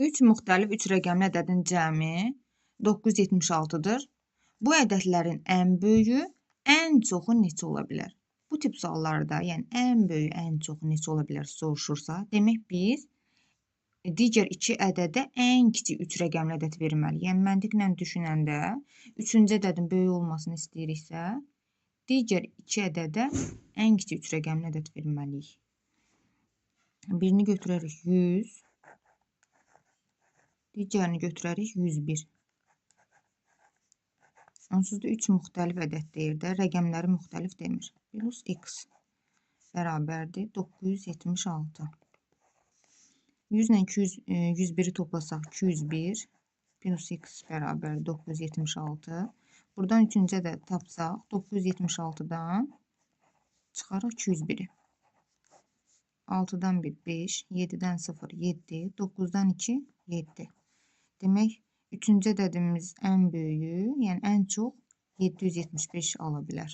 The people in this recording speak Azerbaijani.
3 müxtəlif 3 rəqəmli ədədin cəmi 976-dır. Bu ədədlərin ən böyüyü, ən çoxu neçə ola bilər? Bu tip suallarda, yəni ən böyüyü, ən çoxu neçə ola bilər soruşursa, demək biz digər 2 ədədə ən kiçik 3 rəqəmli ədəd verməliyik. Yəni məntiqlə düşünəndə 3-cü ədədin böyük olmasını istəyiriksə, digər 2 ədədə ən kiçik 3 rəqəmli ədəd verməliyik. Birini götürərik 100, digərini götürərik 101. Onsuz da 3 müxtəlif ədəd deyir də, rəqəmləri müxtəlif demir. Plus x bərabərdir 976. 100 ilə 101-i toplasaq 201, plus x bərabər 976. Buradan 3-cü ədəd tapsaq 976-dan çıxaraq 201-i. 6-dan 1, 5, 7-dən 0, 7, 9-dan 2, 7. Demək, 3-cü ədədimiz ən böyüyü, yəni ən çox 775 ala bilər.